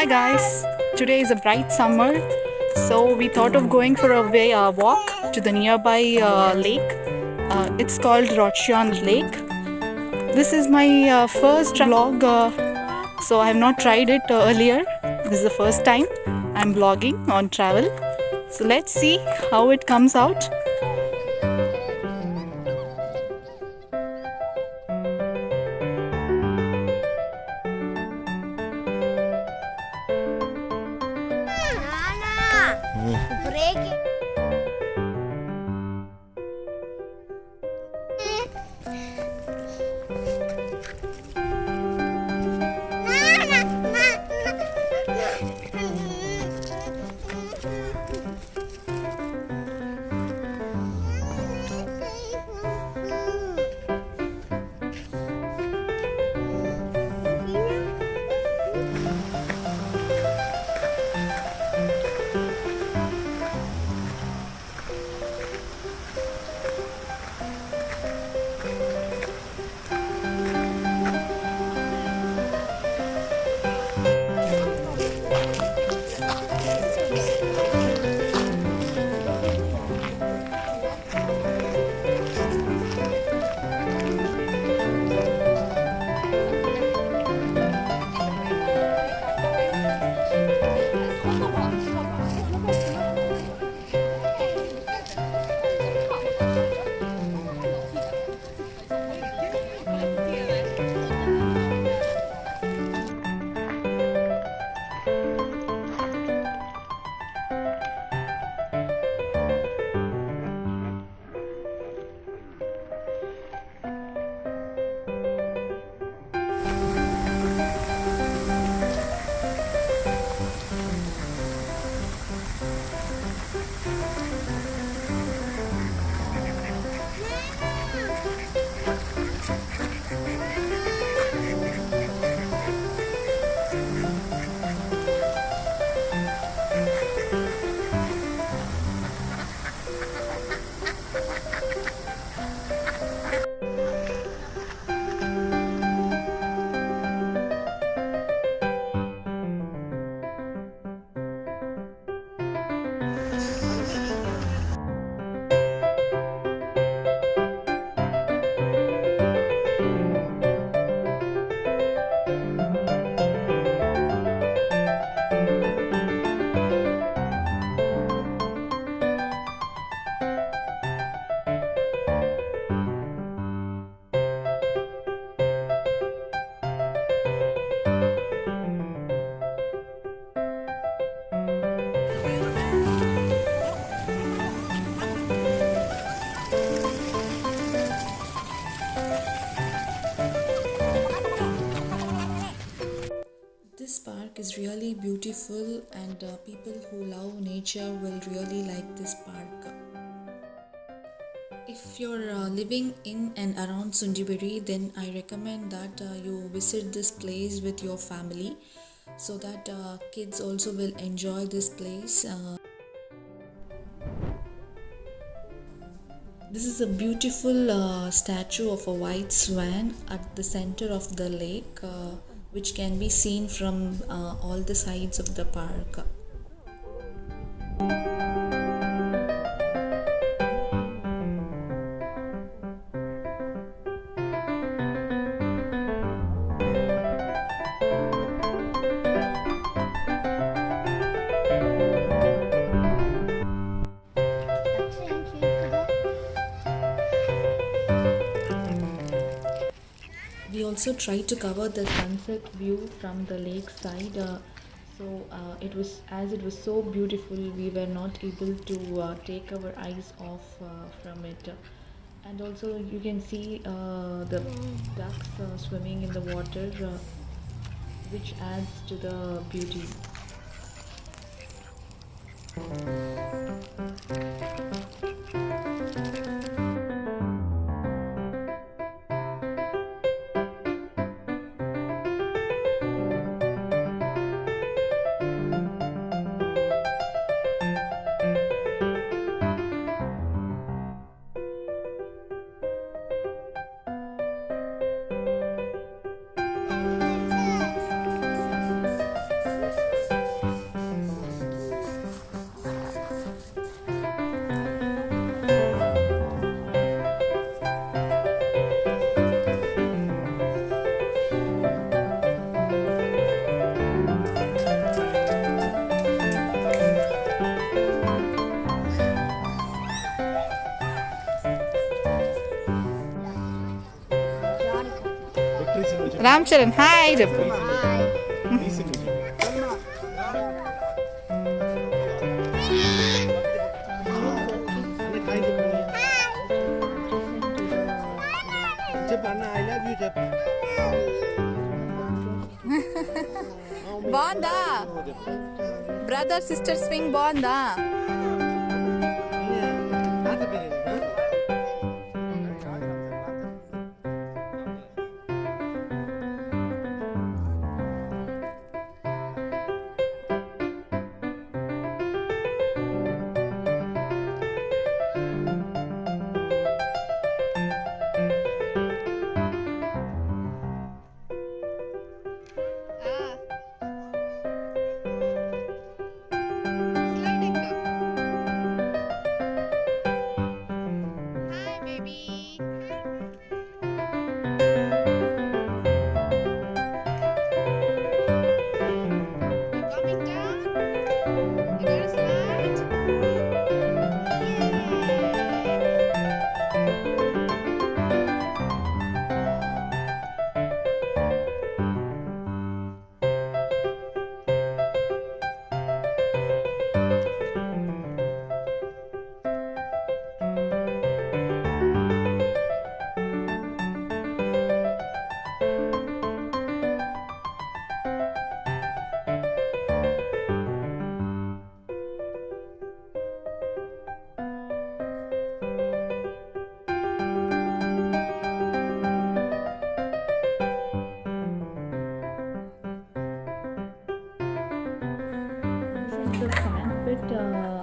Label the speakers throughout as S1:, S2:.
S1: guys, today is a bright summer, so we thought of going for a walk to the nearby lake. It's called Lötsjön Lake. This is my first vlog, so I have not tried it earlier. This is the first time I'm vlogging on travel. So let's see how it comes out.
S2: This park is really beautiful, and people who love nature will really like this park. If you're living in and around Sundbyberg, then I recommend that you visit this place with your family so that kids also will enjoy this place. This is a beautiful statue of a white swan at the center of the lake, which can be seen from all the sides of the park. We also tried to cover the sunset view from the lake side. It was so beautiful, we were not able to take our eyes off from it. And also you can see the ducks swimming in the water, which adds to the beauty.
S1: Ram Charan hi చెప్పు. బాగుందా brother sister swing బాగుందా?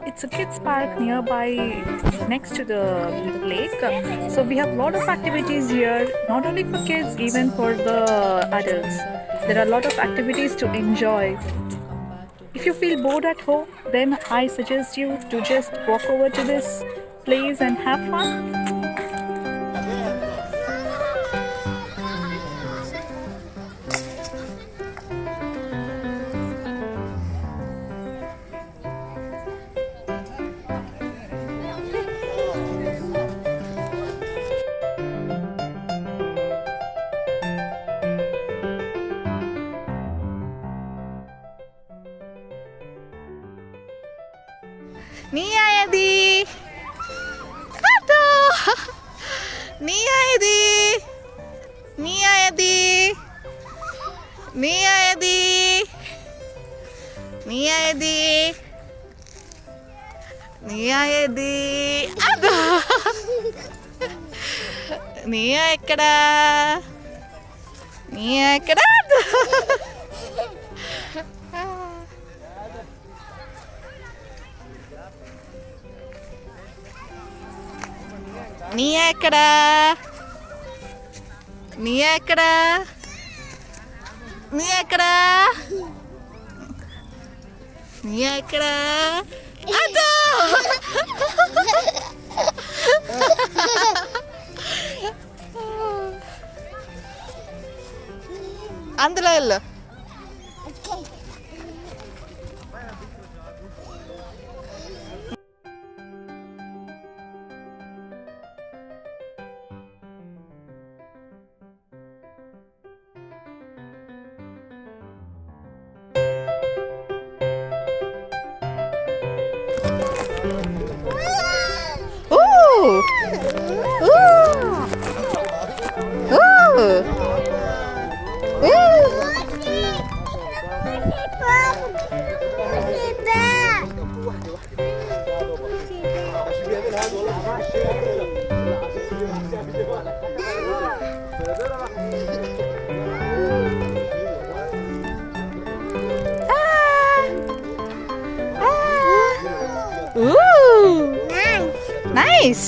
S1: It's a kids park nearby next to the lake. So we have a lot of activities here, not only for kids, even for the adults. There are a lot of activities to enjoy. If you feel bored at home, then I suggest you to just walk over to this place and have fun. Nia Edi, Ato, Nia Edi, Nia Edi, Nia Edi, Nia Edi, Nia Edi, Ato, Nia ekkada, Nia ekkada, Nia ekkada, Nia ekkada, Nia ekkada, Nia ekkada, Ato. అందులో వెళ్ళు. Nice.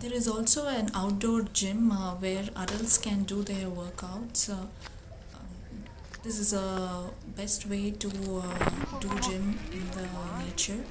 S1: There is also an outdoor gym where adults can do their workouts. This is a best way to do gym in the nature.